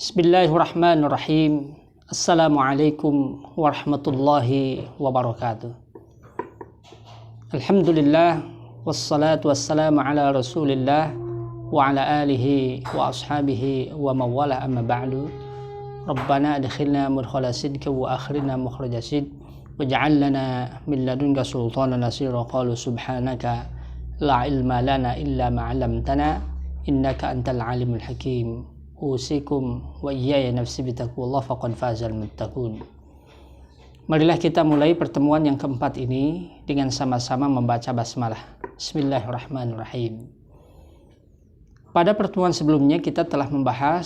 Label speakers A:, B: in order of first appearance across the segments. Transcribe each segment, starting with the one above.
A: Bismillahirrahmanirrahim. Assalamualaikum warahmatullahi wabarakatuh. Alhamdulillah wassalatu wassalamu ala Rasulillah wa ala alihi wa ashabihi wa mawala amma ba'du. Rabbana adkhilna mudkhala sidqin wa akhrina mukhraja sidq waj'al lana min ladunka sultanan nasira. Qalu subhanaka la ilma lana illa ma 'allamtana innaka antal alimul hakim. Usikum wa iyaya nafsi bitaqwallah faqad fazal muttaqun. Marilah kita mulai pertemuan yang keempat ini dengan sama-sama membaca basmalah. Bismillahirrahmanirrahim. Pada pertemuan sebelumnya kita telah membahas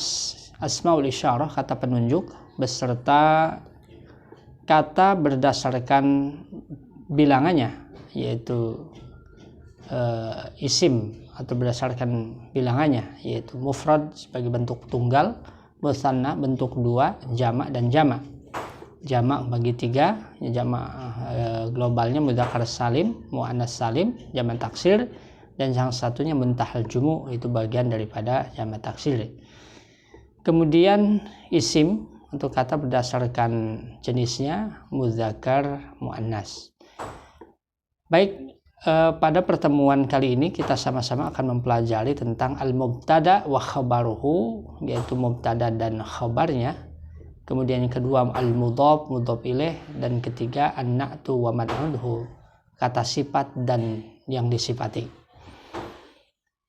A: asmaul isyarah, kata penunjuk, beserta kata berdasarkan bilangannya, yaitu isim atau berdasarkan bilangannya, yaitu mufrad sebagai bentuk tunggal, mutsanna bentuk dua, jamak dan jamak. Jamak bagi tiga, jamak globalnya mudzakkar salim, muannas salim, jamak taksir, dan yang satunya muntahal jumu, itu bagian daripada jamak taksir. Kemudian isim untuk kata berdasarkan jenisnya mudzakkar, muannas. Baik, pada pertemuan kali ini kita sama-sama akan mempelajari tentang al-mubtada wa khabaruhu, yaitu mubtada dan khabarnya. Kemudian yang kedua al-mudhaf, mudhaf ilaih, dan ketiga an-na'tu wa man'udhu, kata sifat dan yang disifati.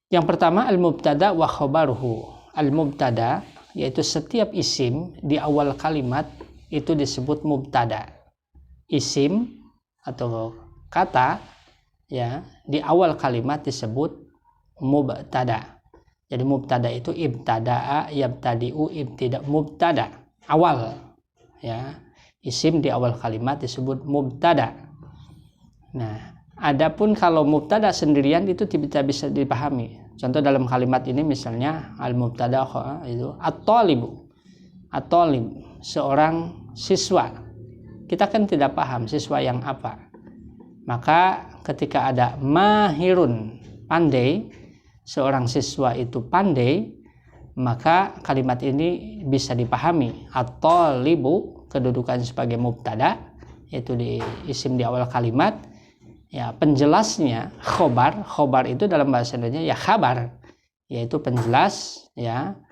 A: Yang pertama al-mubtada wa khabaruhu. Al-mubtada yaitu setiap isim di awal kalimat itu disebut mubtada. Isim atau kata ya di awal kalimat disebut mubtada. Jadi mubtada itu ibtada'a, yabtadi'u, ibtida, mubtada awal ya. Isim di awal kalimat disebut mubtada. Nah, adapun kalau mubtada sendirian itu tidak bisa dipahami. Contoh dalam kalimat ini misalnya al-mubtada itu at-thalibu. At-thalib, seorang siswa. Kita kan tidak paham siswa yang apa. Maka ketika ada mahirun, pandai, seorang siswa itu pandai, maka kalimat ini bisa dipahami. At-thalibu kedudukan sebagai mubtada, yaitu di isim di awal kalimat. Ya, penjelasnya khobar. Khobar itu dalam bahasa Indonesia ya khabar, yaitu penjelas ya.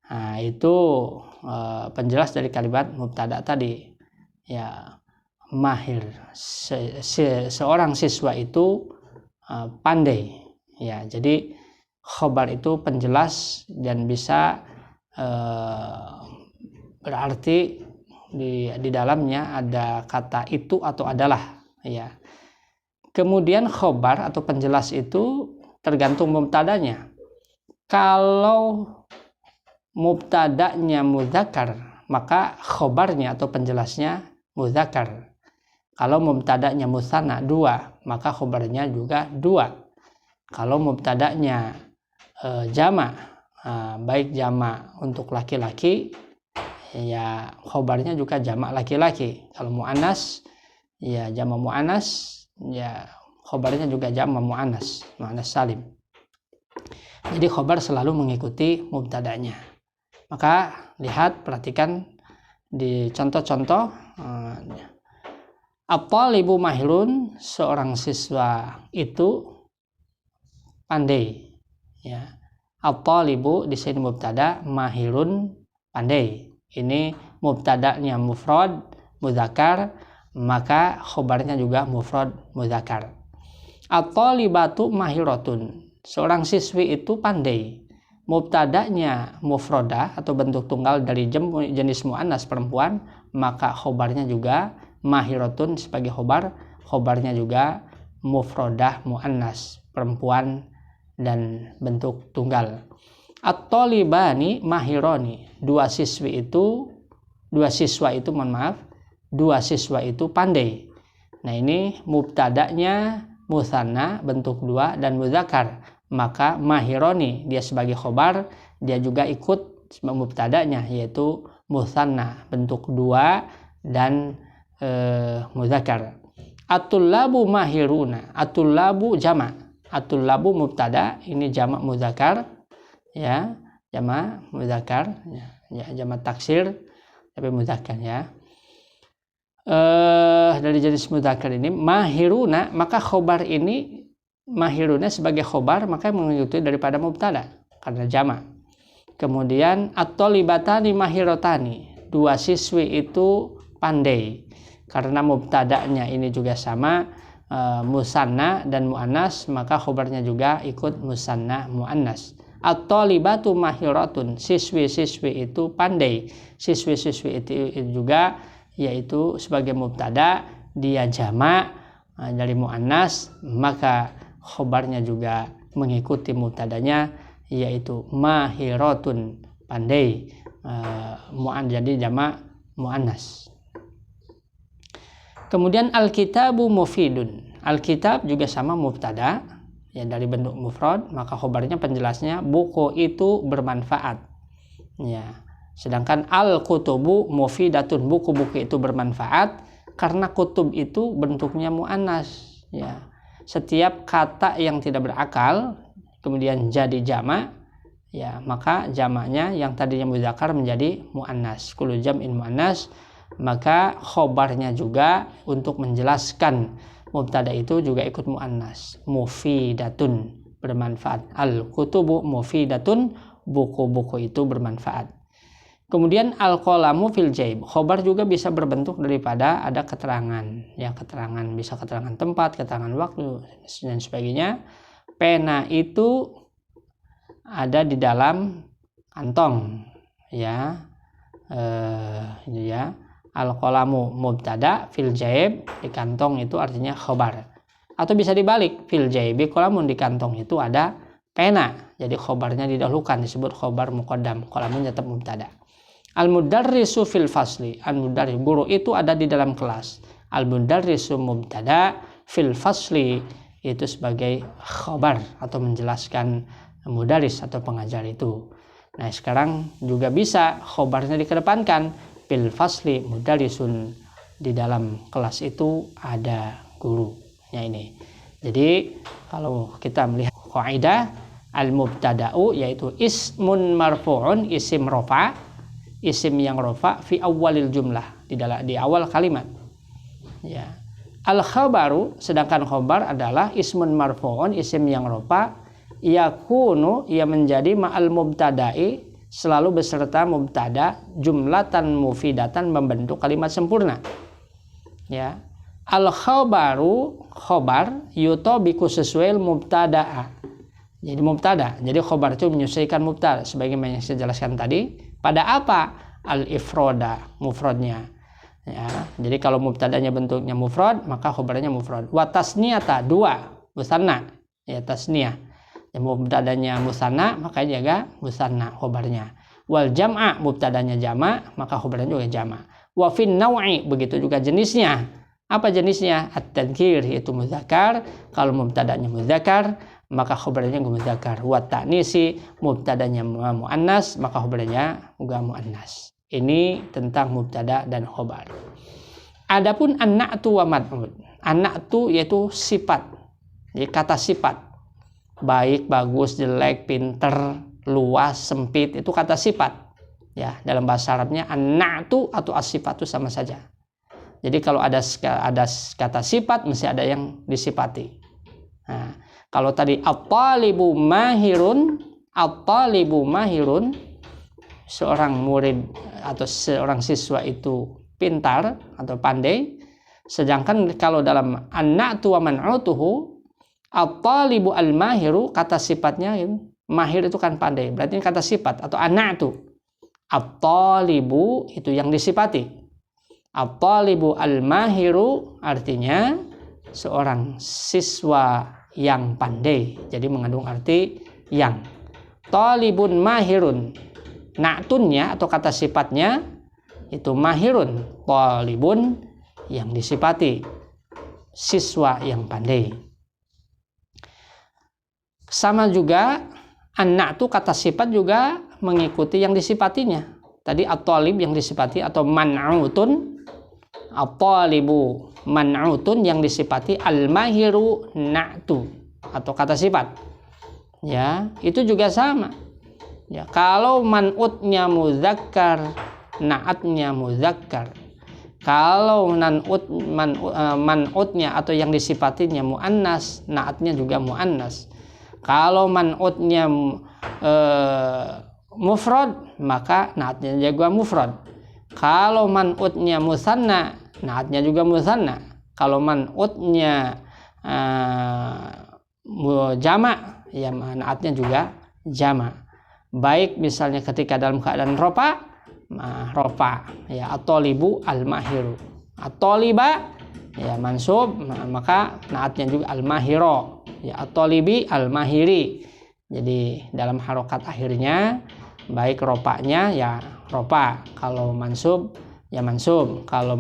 A: Nah, itu penjelas dari kalimat mubtada tadi. Ya, mahir, seorang siswa itu pandai ya. Jadi khobar itu penjelas dan bisa berarti di dalamnya ada kata itu atau adalah ya. Kemudian khobar atau penjelas itu tergantung mubtadanya. Kalau mubtadanya mudzakkar, maka khobarnya atau penjelasnya mudzakkar. Kalau mubtadanya mutsanna dua, maka khobarnya juga dua. Kalau mubtadanya jamak, baik jamak untuk laki-laki, ya khobarnya juga jamak laki-laki. Kalau muannas, ya jamak muannas, ya khobarnya juga jamak muannas, muannas salim. Jadi khobar selalu mengikuti mubtadanya. Maka lihat, perhatikan di contoh-contoh. At-thalibu mahirun, seorang siswa itu pandai ya. At-thalibu di sini mubtada, mahirun pandai. Ini mubtadanya mufrad mudzakkar, maka khobarnya juga mufrad mudzakkar. At-thalibatu mahiratun, seorang siswi itu pandai. Mubtadanya mufradah atau bentuk tunggal dari jenis muannas perempuan, maka khobarnya juga mahiratun sebagai khobar. Khobarnya juga mufradah muannas perempuan dan bentuk tunggal. At-thalibani mahirani, dua siswa itu pandai. Nah, ini mubtadanya mutsanna bentuk dua dan mudzakkar, maka mahirani dia sebagai khobar, dia juga ikut mubtadanya yaitu mutsanna bentuk dua dan mudzakkar. At-tullabu mahiruna, at-tullabu jamak, at-tullabu mubtada, ini jamak mudzakkar ya, jamak mudzakkar ya. ya, jamak taksir tapi mudzakkar ya. Dari jenis mudzakkar ini mahiruna, maka khobar ini mahiruna sebagai khobar maka mengikuti daripada mubtada karena jamak. Kemudian at-thalibatani mahirotani, 2 siswi itu pandai, karena mubtada'nya ini juga sama musanna dan muannas, maka khobarnya juga ikut musanna muannas. At-thalibatu mahiratun, siswi-siswi itu pandai. Siswi-siswi itu juga yaitu sebagai mubtada, dia jamak dari muannas, maka khobarnya juga mengikuti mubtadanya yaitu mahiratun, pandai, jadi jamak muannas. Kemudian alkitabu mufidun, alkitab juga sama mubtada ya, dari bentuk mufrad, maka khobarnya penjelasnya buku itu bermanfaat ya. Sedangkan al-kutubu mufidatun, buku-buku itu bermanfaat, karena kutub itu bentuknya muannas ya. Setiap kata yang tidak berakal kemudian jadi jamak ya, maka jamaknya yang tadinya mudzakkar menjadi muannas. Kullu jam'in muannas, maka khobarnya juga untuk menjelaskan mubtada itu juga ikut muannas. Mufidatun, bermanfaat. Al-kutubu mufidatun, buku-buku itu bermanfaat. Kemudian al-qalamu fil jaib, khobar juga bisa berbentuk daripada ada keterangan ya, keterangan bisa keterangan tempat, keterangan waktu dan sebagainya. Pena itu ada di dalam kantong ya, ini ya. Al-qalamu mubtada, fil jaib, di kantong itu artinya khobar. Atau bisa dibalik, fil jaibi qalamun, di kantong itu ada pena, jadi khobarnya didahulukan, disebut khobar muqaddam, qalamun tetap mubtada. Al-mudarrisu fil fasli, al-mudarris, guru itu ada di dalam kelas. Al-mudarrisu mubtada, fil fasli itu sebagai khobar atau menjelaskan mudarris atau pengajar itu. Nah sekarang juga bisa khobarnya dikedepankan, fil fasli mudarrisun, di dalam kelas itu ada guru ya ini. Jadi kalau kita melihat kaidah al-mubtada'u yaitu ismun marfu'un, isim rofa, isim yang rofa fi awalil jumlah, di awal kalimat ya. Al-khabaru, sedangkan khobar adalah ismun marfu'un, isim yang rofa, yakunu, ia menjadi ma'al mubtada'i, selalu beserta mubtada, jumlatan mufidatan, membentuk kalimat sempurna ya. Al-khabaru, khobar, yutabiku sesuai mubtada'a, jadi mubtada, jadi khobar itu menyesuaikan mubtada sebagaimana yang saya jelaskan tadi. Pada apa? Al-ifroda, mufradnya ya. Jadi kalau mubtadanya bentuknya mufrad, maka khobarnya mufrad. Wa tasniyata, 2, musanna ya, tasniyah. Mubtadanya musanna, maka jaga musanna khobarnya. Wal jam'a, mubtadanya jama', maka khobarnya juga jama'. Wa fin naw'i, begitu juga jenisnya. Apa jenisnya? At-tadhkir, yaitu mudzakkar. Kalau mubtadanya mudzakkar, maka khobarnya mudzakkar. Wa ta'nisi, mubtadanya muannas, maka khobarnya juga muannas. Ini tentang mubtada dan khobar. Adapun an-na'tu wa mad'ud. An-na'tu yaitu sifat. Jadi kata sifat. Baik, bagus, jelek, pinter, luas, sempit, itu kata sifat. Ya, dalam bahasa Arabnya an-na'tu atau as-sifatu sama saja. Jadi kalau ada kata sifat mesti ada yang disifati. Nah, kalau tadi at-talibu mahirun, at-talibu mahirun, seorang murid atau seorang siswa itu pintar atau pandai. Sedangkan kalau dalam an-na'tu wa man'utuhu, at-talibu al-mahiru, kata sifatnya mahir itu kan pandai, berarti ini kata sifat atau an-na'tu. At-talibu itu yang disifati. At-talibu al-mahiru artinya seorang siswa yang pandai, jadi mengandung arti yang. Talibun mahirun, na'tunnya atau kata sifatnya itu mahirun, talibun yang disifati, siswa yang pandai. Sama juga an-na'tu kata sifat juga mengikuti yang disifatinya. Tadi at-talib yang disifati atau man'utun, at-talibu man'utun yang disifati, al-mahiru na'tu atau kata sifat. Ya, itu juga sama. Ya, kalau man'utnya muzakkar, na'atnya muzakkar. Kalau man'utnya atau yang disifatinya muannas, na'atnya juga muannas. Kalau man'utnya mufrad, maka na'atnya juga mufrad. Kalau man'utnya musanna, na'atnya juga musanna. Kalau man'utnya jama', ya na'atnya juga jama'. Baik misalnya ketika dalam keadaan rofa, ya at-talibu al-mahiru. At-taliba ya mansub, maka naatnya juga al-mahiro, ya at-talibi al-mahiri. Jadi dalam harokat akhirnya baik ropanya ya ropa, kalau mansub ya mansub, kalau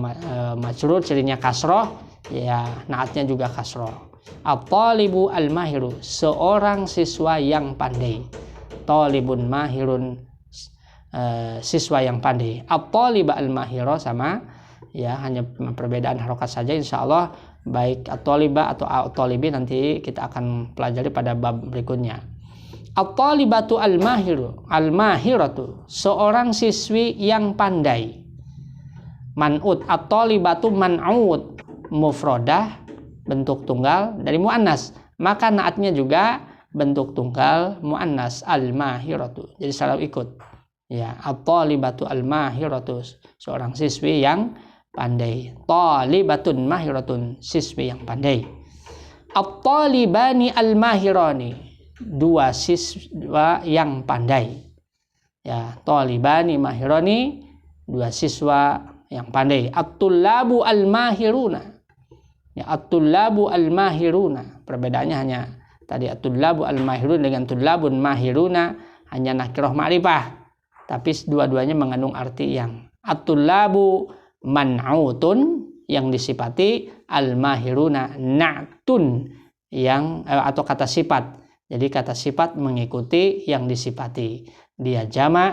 A: majrur cirinya kasroh ya naatnya juga kasroh. At-talibu al-mahiru, seorang siswa yang pandai. Talibun mahirun, siswa yang pandai. At-taliba al-mahira sama ya, hanya perbedaan harokat saja. Insyaallah baik at-taliba atau at-talibi nanti kita akan pelajari pada bab berikutnya. At-talibatu al-mahiru, al-mahiratu, seorang siswi yang pandai. Man'ut, at-talibatu man'ut, mufradah bentuk tunggal dari muannas, maka naatnya juga bentuk tunggal muannas, al-mahiratu. Jadi selalu ikut. Ya, at-talibatu al-mahiratu, seorang siswi yang pandai. Talibatun mahiratun, siswi yang pandai. At-talibani al-mahirani, dua siswa yang pandai. Ya, talibani mahirani, dua siswa yang pandai. At-tullabu al-mahiruna. Ya, at-tullabu al-mahiruna. Perbedaannya hanya tadi at-tullabu al-mahirun dengan tullabun mahiruna hanya nakirah ma'rifah, tapi dua-duanya mengandung arti yang. At-tullabu man'utun, yang disifati, al-mahiruna na'tun, yang atau kata sifat. Jadi kata sifat mengikuti yang disifati. Dia jama',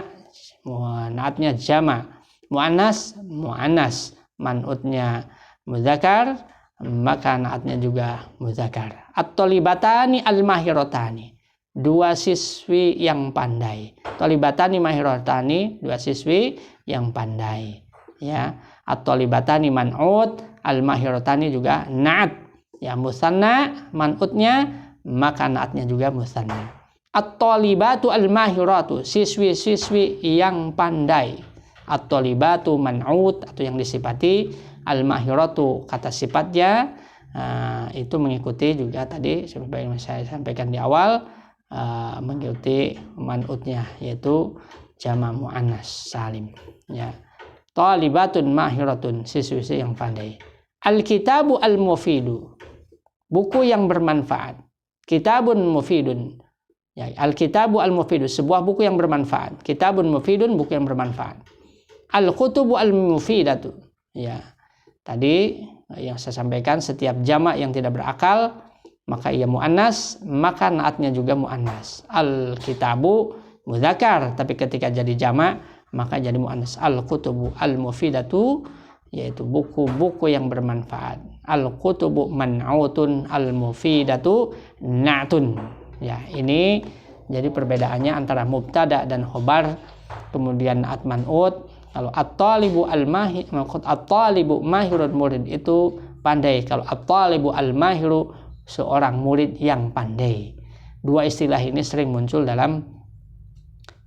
A: naatnya jama', muannas muannas, man'utnya muzakkar, maka naatnya juga muzakkar. At-talibatani al-mahiratani, dua siswi yang pandai. Talibatani mahiratani, dua siswi yang pandai. Ya, at-talibatani man'ut, al-mahiratani juga na'at. Ya, musanna man'utnya, maka naatnya juga musanna. At-talibatu al-mahiratu, siswi-siswi yang pandai. At-talibatu man'ut atau yang disifati, al-mahiratu kata sifatnya, itu mengikuti juga tadi seperti yang saya sampaikan di awal, mengikuti man'utnya, yaitu jama' muannas salim. Ya, talibatun mahiratun, siswi yang pandai. Al-kitabu al-mufidu, buku yang bermanfaat. Kitabun mufidun, ya, al-kitabu al-mufidu, sebuah buku yang bermanfaat. Kitabun mufidun, buku yang bermanfaat. Al-kutubu al-mufidatu, ya, tadi yang saya sampaikan, setiap jamak yang tidak berakal maka ia muannas, maka naatnya juga muannas. Al-kitabu muzakkar, tapi ketika jadi jamak maka jadi muannas. Al-kutubu al-mufidatu, yaitu buku-buku yang bermanfaat. Al-kutubu man'utun, al-mufidatu na'tun. Ya, ini jadi perbedaannya antara mubtada dan khobar, kemudian naat man'ut. Kalau at-talibu al-mahir, at-talibu mahirun, murid itu pandai. Kalau at-talibu al-mahiru, seorang murid yang pandai. Dua istilah ini sering muncul dalam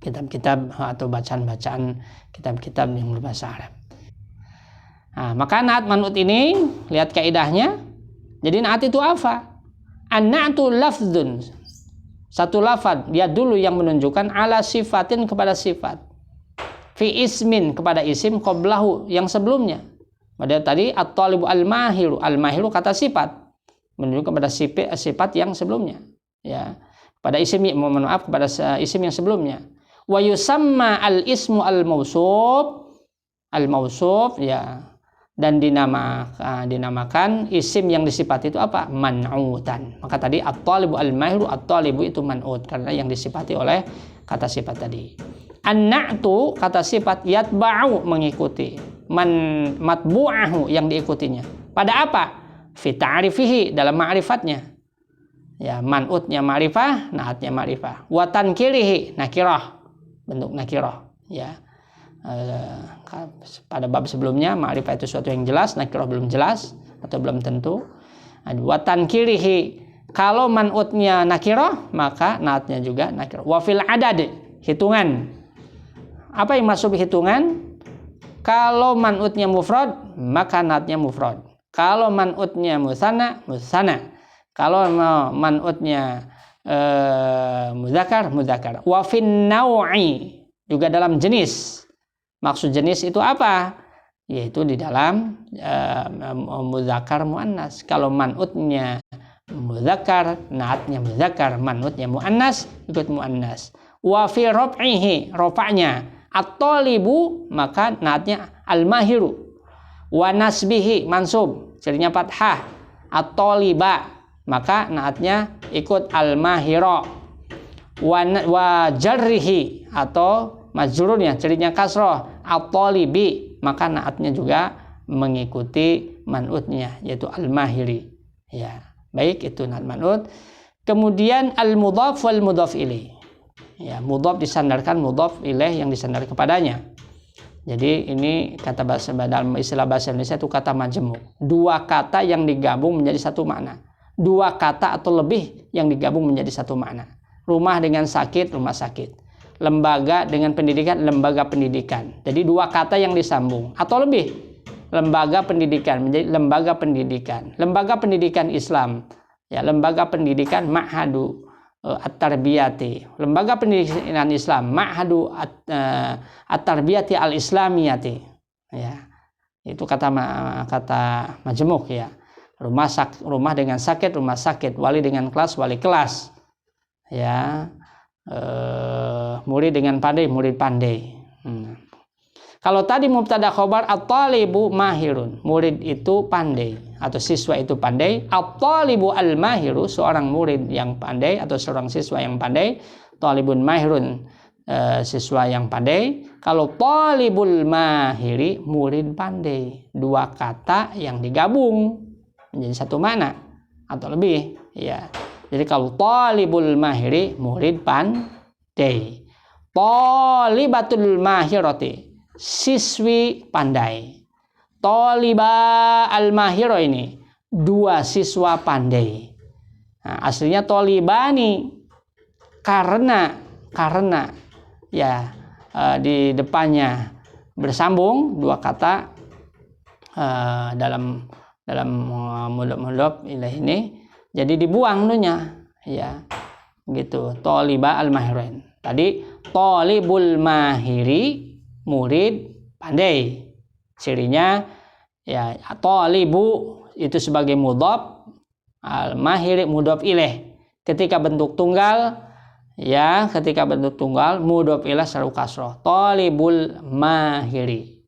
A: kitab-kitab atau bacaan-bacaan kitab-kitab yang berbahasa Arab. Nah, maka naat man'ut ini, lihat kaidahnya. Jadi naat itu apa? An-na'tu lafdzun, satu lafad, dia dulu yang menunjukkan, ala sifatin, kepada sifat, fi ismin, kepada isim, qablahu, yang sebelumnya. Pada tadi at-talibu al-mahiru, al-mahiru kata sifat, menunjukkan kepada sifat yang sebelumnya. Ya, pada isim, mohon maaf, kepada isim yang sebelumnya. Wa yusamma al-ismu al-mausuf, ya, dan dinamakan isim yang disifati itu apa? Man'utan. Maka tadi at-talibu al-mahiru, at-talibu itu man'ut, karena yang disifati oleh kata sifat tadi. An-na'tu kata sifat, yatba'u, mengikuti, matbu'ahu, yang diikutinya. Pada apa? Fi ta'rifihi, dalam ma'rifatnya. Ya, man'utnya ma'rifah, na'atnya ma'rifah. Wa tankirihi, nakirah. bentuk nakirah, ya. Pada bab sebelumnya ma'rifah itu suatu yang jelas, nakirah belum jelas atau belum tentu. Wa tankirihi, kalau man'utnya nakirah maka naatnya juga nakirah. Wa fil adad, hitungan. Apa yang masuk hitungan? Kalau man'utnya mufrad maka naatnya mufrad. Kalau man'utnya musanna, musanna. Kalau man'utnya muzakkar, muzakkar. Wa fin naw'i, juga dalam jenis. Maksud jenis itu apa? Yaitu di dalam muzakkar muannas. Kalau man'utnya muzakkar, naatnya muzakkar, man'utnya muannas, ikut muannas. Wa fi raf'ihi, rafa'nya at-talibu, maka naatnya al-mahiru. Wa nasbihi, mansub, cirinya fathah, at-taliba, maka naatnya ikut al-mahira. Wa jarrihi, atau majrurnya cirinya kasrah, at-talibi, maka naatnya juga mengikuti man'utnya, yaitu al-mahiri. Ya, baik, itu naat man'ut. Kemudian al-mudhaf wal mudhaf ilaih. Ya, mudhaf disandarkan mudhaf ilaih yang disandar kepadanya. Jadi ini kata bahasa, dalam istilah bahasa Indonesia itu kata majemuk. Dua kata yang digabung menjadi satu makna. Dua kata atau lebih yang digabung menjadi satu makna. Rumah dengan sakit, rumah sakit. Lembaga dengan pendidikan, lembaga pendidikan. Jadi dua kata yang disambung atau lebih. Lembaga pendidikan menjadi lembaga pendidikan. Lembaga pendidikan Islam, ya, lembaga pendidikan ma'hadu at-tarbiyati. Lembaga pendidikan Islam ma'hadu at-tarbiyati al-islamiyati. Ya. Itu kata majemuk, ya. Rumah dengan sakit, rumah sakit. Wali dengan kelas, wali kelas. Ya. Murid dengan pandai, murid pandai. Kalau tadi mubtada khobar, at-talibu mahirun, murid itu pandai atau siswa itu pandai. At-talibu al-mahiru, seorang murid yang pandai atau seorang siswa yang pandai. Talibun mahirun, siswa yang pandai. Kalau talibul mahiri, murid pandai. Dua kata yang digabung menjadi satu makna atau lebih, ya. Jadi kalau talibul mahiri, murid pandai. Talibatul mahirati, siswi pandai. Taliba al-mahiro, ini dua siswa pandai. Nah, aslinya tolibani karena ya di depannya bersambung dua kata dalam mudhaf ilaih ini. Jadi dibuang nunya, ya, gitu. Toliba al-mahirin. Tadi tolibul mahiri, murid pandai. Cirinya, ya, tolibu itu sebagai mudhaf, al-mahiri mudhaf ilaih. Ketika bentuk tunggal, ya, mudhaf ilaih seru kasroh. Tolibul mahiri,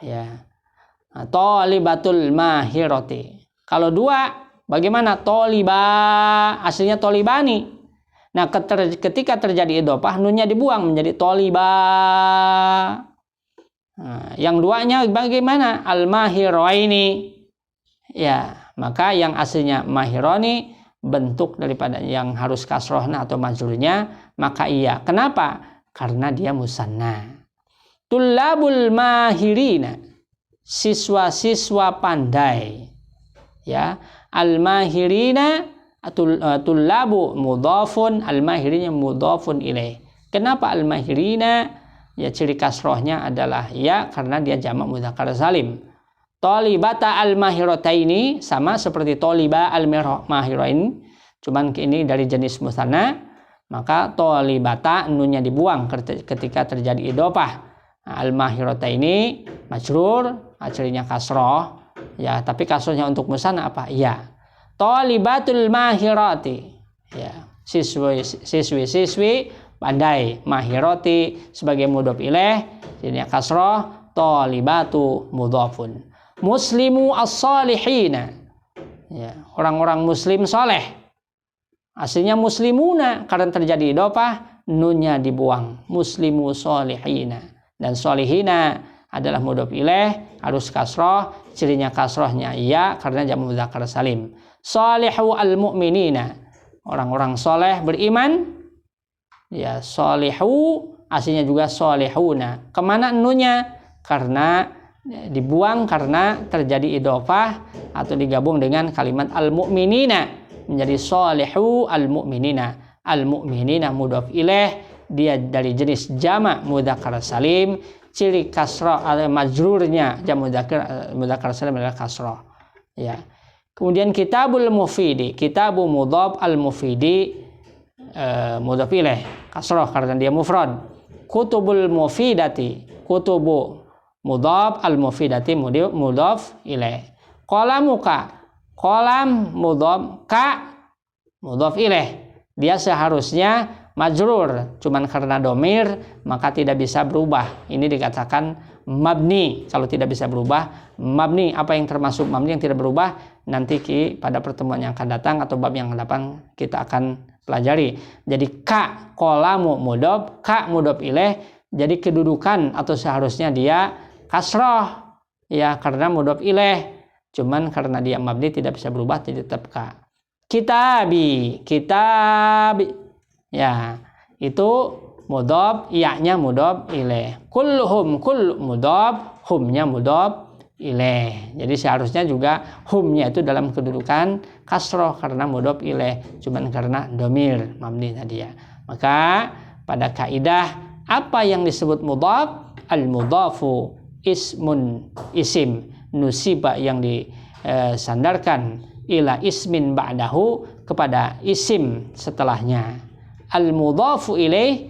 A: ya. Tolibatul mahiroti. Kalau dua, bagaimana? Toliba, aslinya tolibani. Nah, ketika terjadi idhofah, nunnya dibuang menjadi toliba. Nah, yang duanya bagaimana? Al-mahiroini. Ya, maka yang aslinya mahironi, bentuk daripada yang harus kasrohna atau majrurnya, maka iya. Kenapa? Karena dia musanna. Tullabul mahirina, siswa-siswa pandai. Ya, al-mahirina, tullabu mudhafun, al-mahirina mudhafun ilaih. Kenapa al-mahirina? Ya, ciri kasrohnya adalah ya, karena dia jamak mudzakkar salim. Talibata al-mahirataini, sama seperti taliba al-mahirain, cuman ini dari jenis musanna. Maka talibata, nunnya dibuang ketika terjadi idhofah. Al-mahirataini majrur, cirinya kasroh, ya, tapi kasrohnya untuk musanna apa? Ya. Talibatul mahirati, ya, siswi pandai. Mahirati sebagai mudhaf ilaih, jadinya kasroh. Talibatu mudhafun. Muslimu as-salihina, ya, orang-orang muslim soleh. Aslinya muslimuna, karena terjadi idhofah, nunnya dibuang. Muslimu solihina, dan solihina adalah mudhaf ilaih, harus kasroh, cirinya kasrohnya ya, karena jamak mudzakkar salim. Salihu al-mu'minina, orang-orang soleh beriman. Ya, salihu aslinya juga solihuna. Kemana nunya? Karena dibuang karena terjadi idhofah atau digabung dengan kalimat al-mu'minina menjadi solihu al-mu'minina. Al-mu'minina mudhaf ilaih, dia dari jenis jamak mudzakkar salim, ciri kasrah majrurnya jamak mudzakkar salim adalah kasrah. Ya. Kemudian kitabul mufidi, kitabu mudhaf al-mufidi mudhaf ilaih kasrah karena dia mufrad. Kutubul mufidati, kutubu mudhaf al-mufidati mudhaf ilaih. Qalamuka, qalam mudhaf, ka mudhaf ilaih. Dia seharusnya majrur, cuman karena domir maka tidak bisa berubah. Ini dikatakan mabni. Kalau tidak bisa berubah, mabni. Apa yang termasuk mabni yang tidak berubah? Nanti pada pertemuan yang akan datang atau bab yang akan datang kita akan pelajari. Jadi ka qalamu mudhaf, ka mudhaf ilaih. Jadi kedudukan atau seharusnya dia kasroh, ya karena mudhaf ilaih. Cuman karena dia mabni tidak bisa berubah, jadi tetap ka. Kitabi, ya itu mudhaf, iya-nya mudhaf ilaih. Kulluhum, kull mudhaf, humnya mudhaf ilaih. Jadi seharusnya juga humnya itu dalam kedudukan kasroh karena mudhaf ilaih, cuman karena domir mabni tadi ya. Maka pada kaidah apa yang disebut mudhaf? Al-mudhafu ismun, isim, nusiba yang disandarkan ila ismin ba'dahu, kepada isim setelahnya. Al-mudhafu ilaih,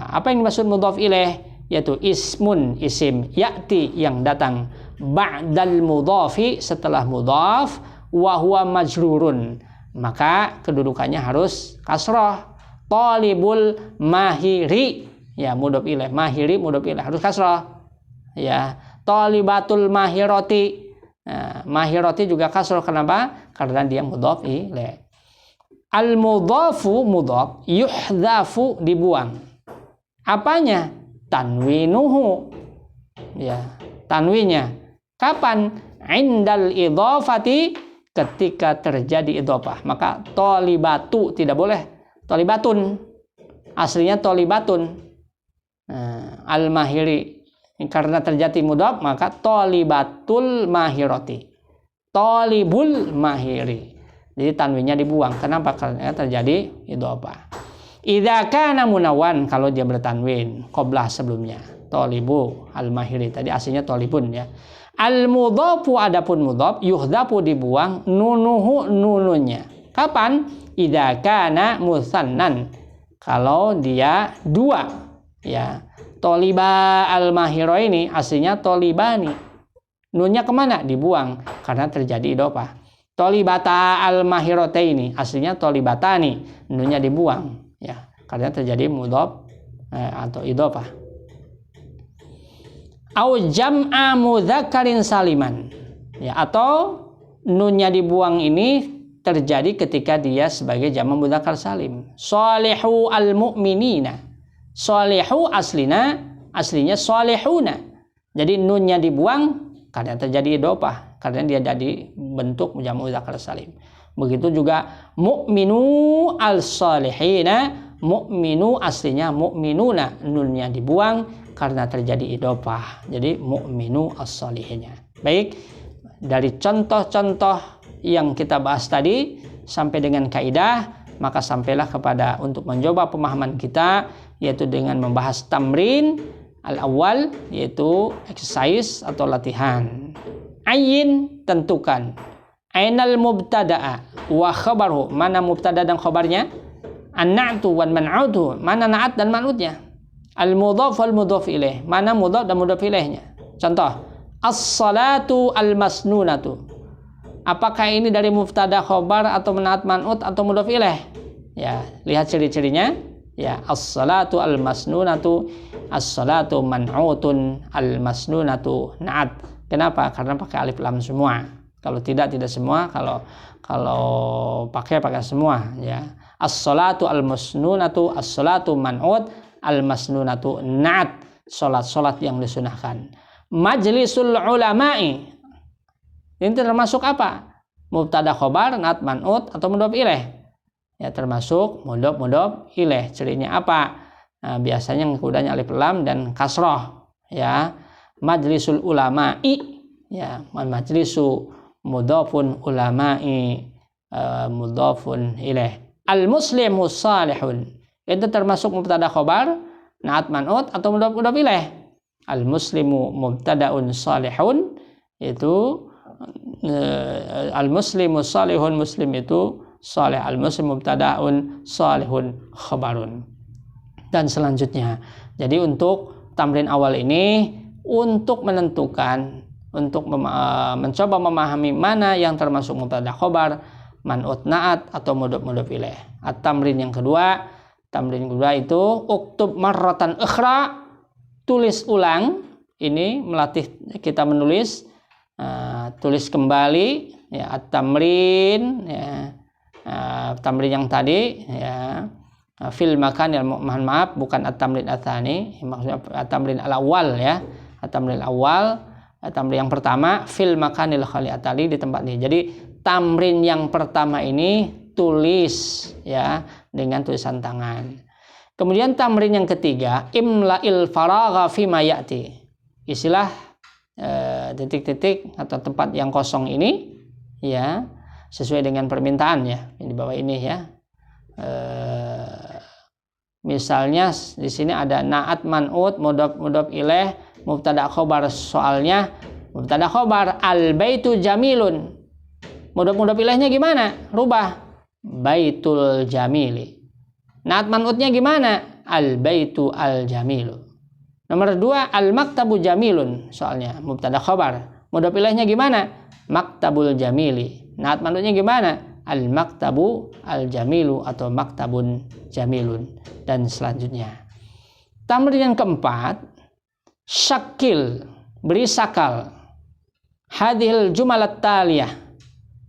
A: apa yang dimaksud mudhaf ilaih? Yaitu ismun, isim, ya'ti yang datang ba'dal mudhafi, setelah mudhaf, wa huwa majrurun, maka kedudukannya harus kasrah. Talibul mahiri, ya mudhaf ilaih, mahiri mudhaf ilaih harus kasrah. Ya, talibatul mahirati, mahirati juga kasroh. Kenapa? Karena dia mudhaf ilaih. Al-mudhafu mudhaf, yuhdhafu dibuang. Apanya? Tanwinuhu. Ya, tanwinnya. Kapan? Indal idhafati, ketika terjadi idhafah. Maka talibatu tidak boleh. Talibatun. Aslinya talibatun. Al-mahiri, karena terjadi mudhaf maka talibatul mahirati, talibul mahiri. Jadi tanwinnya dibuang. Kenapa? Karena terjadi idhofah. Idza kana munawwan, kalau dia bertanwin qablah sebelumnya. Talibu al-mahiri tadi aslinya talibun ya. Al-mudhafu, adapun mudhaf, yuhdhafu dibuang, nunuhu nununnya. Kapan? Idza kana musannan, kalau dia dua ya. Toliba al-mahiro ini aslinya tolibani. Nunnya kemana? Dibuang karena terjadi idhofah. Tolibata al-mahirote ini aslinya tolibatani. Nunnya dibuang ya karena terjadi mudhaf atau idhofah. Au jam'a mudzakkarin saliman. Ya, atau nunnya dibuang ini terjadi ketika dia sebagai jamak mudzakkar salim. Shalihu al-mu'minina. Sholihu aslinya sholihuna. Jadi nunnya dibuang karena terjadi idhofah, karena dia jadi bentuk jamak mudzakkar salim. Begitu juga mu'minu al-sholihina, mu'minu aslinya mu'minuna, nunnya dibuang karena terjadi idhofah. Jadi mu'minu as-sholihina. Baik, dari contoh-contoh yang kita bahas tadi sampai dengan kaidah, maka sampailah kepada untuk mencoba pemahaman kita, yaitu dengan membahas tamrin al-awwal, yaitu exercise atau latihan. Ayin, tentukan. Ainal mubtada'a wa khabaru, mana mubtada dan khabarnya. An-na'tu wan man'utu, mana na'at dan man'utnya. Al-mudhaf wal mudhaf ilaih, mana mudhaf dan mudhaf ilaihnya. Contoh, as-salatu al-masnunatu. Apakah ini dari mubtada khabar atau na'at man'ut atau mudhaf ilaih? Ya, lihat ciri-cirinya. Ya, as-salatu al-masnunatu, as-salatu man'utun, al-masnunatu na'at. Kenapa? Karena pakai alif lam semua. Kalau tidak semua. Kalau pakai semua ya. As-salatu al-masnunatu, as-salatu man'ut, al-masnunatu na'at. Salat yang disunahkan. Majlisul ulama'i. Ini termasuk apa? Mubtada khabar, na'at man'ut atau mudhaf ilaih? Ya, termasuk mudhaf ilaih. Cirinya apa? biasanya kemudiannya alif lam dan kasroh, ya. Majlisul ulama'i, ya, majlisu mudhafun ulama'i, mudhafun ilaih. Al muslimu salihun, itu termasuk mubtada khobar, naat man'ut atau mudhaf ilaih. Al muslimu mubtadaun salihun, itu al muslimu salihun, muslim itu salih, al muslim mubtadaun salihun khabarun. Dan selanjutnya, jadi untuk tamrin awal ini untuk menentukan, untuk mencoba memahami mana yang termasuk mubtada khobar, man'ut naat atau mudhaf ilaih. At-tamrin yang kedua, itu uktub marratan ukhra, tulis ulang. Ini melatih kita menulis, tulis kembali, ya. At-tamrin, ya, tamrin yang tadi, ya, fil makan, mohon maaf, bukan at-tamrin atsani, maksudnya at-tamrin al-awwal, ya. At-tamrin awal, tamrin yang pertama, fil makanil khali atali, di tempat ini. Jadi tamrin yang pertama ini tulis, ya, dengan tulisan tangan. Kemudian tamrin yang ketiga, imla'il faragha fima ya'ti. Istilah titik-titik atau tempat yang kosong ini, ya, sesuai dengan permintaan, ya, di bawah ini, ya. Misalnya di sini ada naat man'ut mudhaf ilaih mubtada khobar, soalnya mubtada khobar al baitu jamilun, mudhaf ilaihnya gimana? Rubah baitul jamili. Naat man'utnya gimana? Al baitu al jamilu. Nomor 2, al maktabu jamilun, soalnya mubtada khobar, mudhaf ilaihnya gimana? Maktabul jamili. Naat man'utnya gimana? Al maktabu al jamilu atau maktabun jamilun. Dan selanjutnya tamrin yang keempat, syakil, beri sakal hadhil jumalat taliyah,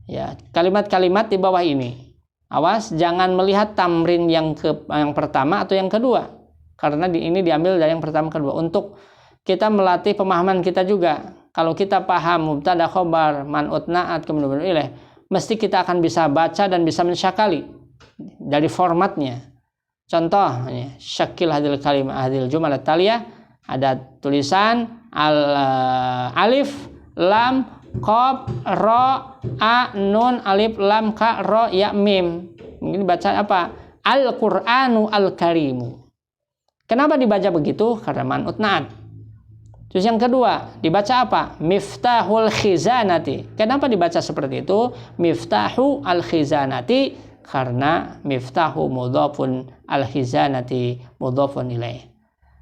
A: ya, kalimat-kalimat di bawah ini. Awas jangan melihat tamrin yang pertama atau yang kedua, karena ini diambil dari yang pertama kedua untuk kita melatih pemahaman kita juga. Kalau kita paham mubtada khobar, man'ut naat kemudian mudhaf ilaih, mesti kita akan bisa baca dan bisa mensyakali dari formatnya. Contoh, syakil hadil kalimah hadil jumalat taliyah, ada tulisan alif lam qaf ra a nun alif lam ka ra ya mim. Mungkin baca apa? Al-Qur'anu al-Karimu. Kenapa dibaca begitu? Karena man'ut naat. Terus yang kedua, dibaca apa? Miftahul khizanati. Kenapa dibaca seperti itu? Miftahu al-khizanati, karena miftahu mudhafun al-khizanati mudhafun ilaih.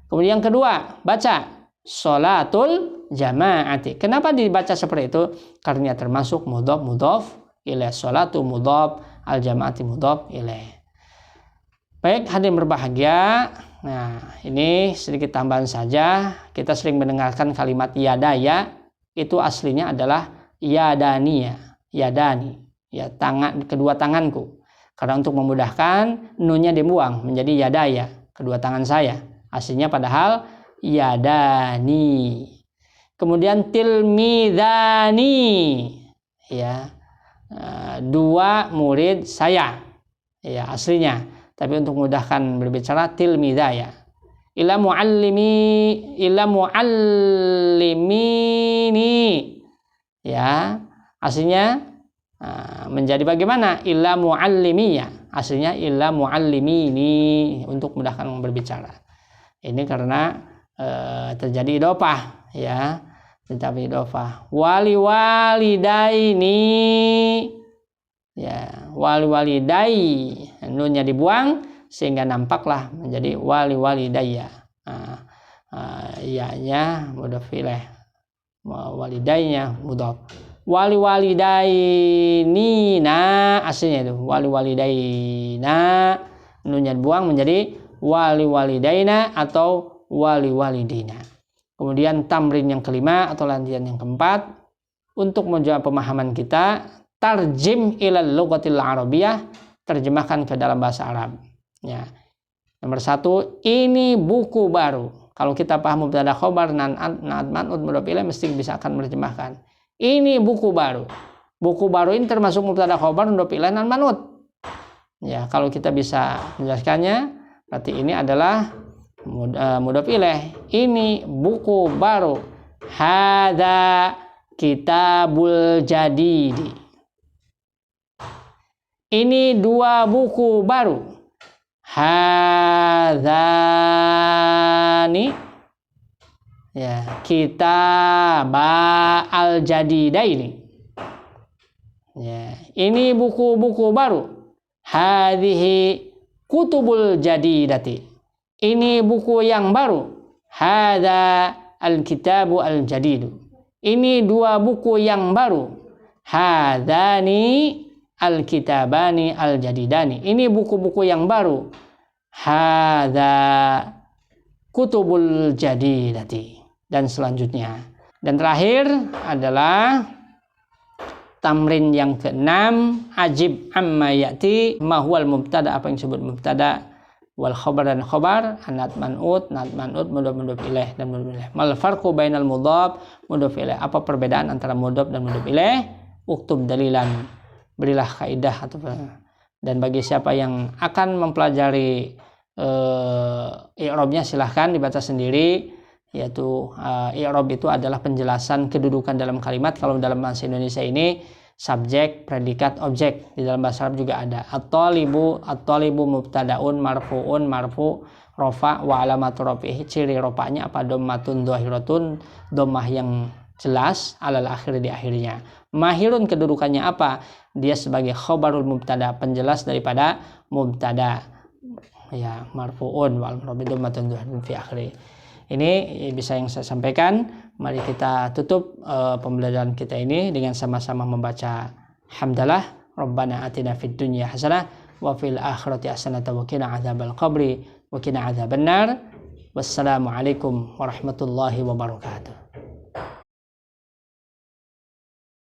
A: Kemudian yang kedua, baca sholatul jama'ati. Kenapa dibaca seperti itu? Karena termasuk mudhaf ilaih. Sholatu mudhaf, al-jama'ati mudhaf ilaih. Baik, hadirin berbahagia. Nah, ini sedikit tambahan saja. Kita sering mendengarkan kalimat yadaya, itu aslinya adalah yadaniya, yadani, ya, tangan, kedua tanganku. Karena untuk memudahkan, nunnya dibuang menjadi yadaya, kedua tangan saya. Aslinya padahal yadani. Kemudian tilmidani, ya, dua murid saya, ya, aslinya. Tapi untuk memudahkan berbicara tilmidaya. Ila muallimini, ya, aslinya menjadi bagaimana? Illa muallimiyah. Aslinya illa muallimini, untuk memudahkan berbicara. Ini karena terjadi idhofah, ya, terjadi idhofah. Walidaini, ya, walidai, nunnya dibuang sehingga nampaklah menjadi walidayya. Ya-nya mudhaf ilaih, walidaynya mudhaf. Walidainina, aslinya itu walidaina, nunnya dibuang menjadi walidaina atau walidina. Kemudian tamrin yang kelima atau latihan yang keempat, untuk menjawab pemahaman kita, tarjim ilal lughatil arabiyah, terjemahkan ke dalam bahasa Arab, ya. Nomor 1, ini buku baru. Kalau kita paham mubtada khobar naat man'ut mudhaf ilaih, mesti bisa akan menerjemahkan. Ini buku baru. Buku baru ini termasuk mubtada khobar mudhaf ilaih naat man'ut. Ya, kalau kita bisa menjelaskannya, berarti ini adalah mudhof ilaih. Ini buku baru. Hadza kitabul jadidi. Ini 2 buku baru. Hadzani ya kitab al jadidaini. Ya, ini buku-buku baru. Hadhihi kutubul jadidati. Ini buku yang baru. Hadza al-kitabu al-jadidu. Ini 2 buku yang baru. Hadzani al-kitabani al-jadidani. Ini buku-buku yang baru. Hadza kutubul jadidati. Dan selanjutnya. Dan terakhir adalah tamrin yang ke-6, ajib amma ya'ti ma huwal mubtada, apa yang disebut mubtada, wal khabar dan khabar, nat man'ut mudhof ilaih dan mudhof ilaih. Mal farqu bainal mudhof mudhof ilaih, apa perbedaan antara mudhof dan mudhof ilaih? Uktub dalilan, berilah kaidah atau dan bagi siapa yang akan mempelajari i'rabnya silahkan dibaca sendiri, yaitu i'rab itu adalah penjelasan kedudukan dalam kalimat. Kalau dalam bahasa Indonesia ini subjek, predikat, objek. Di dalam bahasa Arab juga ada at-talibu mubtadaun marfu'un marfu' rafa' wa alamatu rafihi, ciri rafa'nya apa? Dhammatun dhahiratun, dhammah yang jelas alal akhir, di akhirnya. Mahirun kedudukannya apa? Dia sebagai khabarul mubtada, penjelas daripada mubtada. Ya, marfu'un wal rafi' dhammatun dhahiratun fi akhiri. Ini bisa yang saya sampaikan. Mari kita tutup pembelajaran kita ini dengan sama-sama membaca hamdalah. Rabbana atina fid dunya hasanah wa fil akhirati hasanah wa qina adzabal qabri wa qina adzabannar. Wassalamualaikum warahmatullahi wabarakatuh.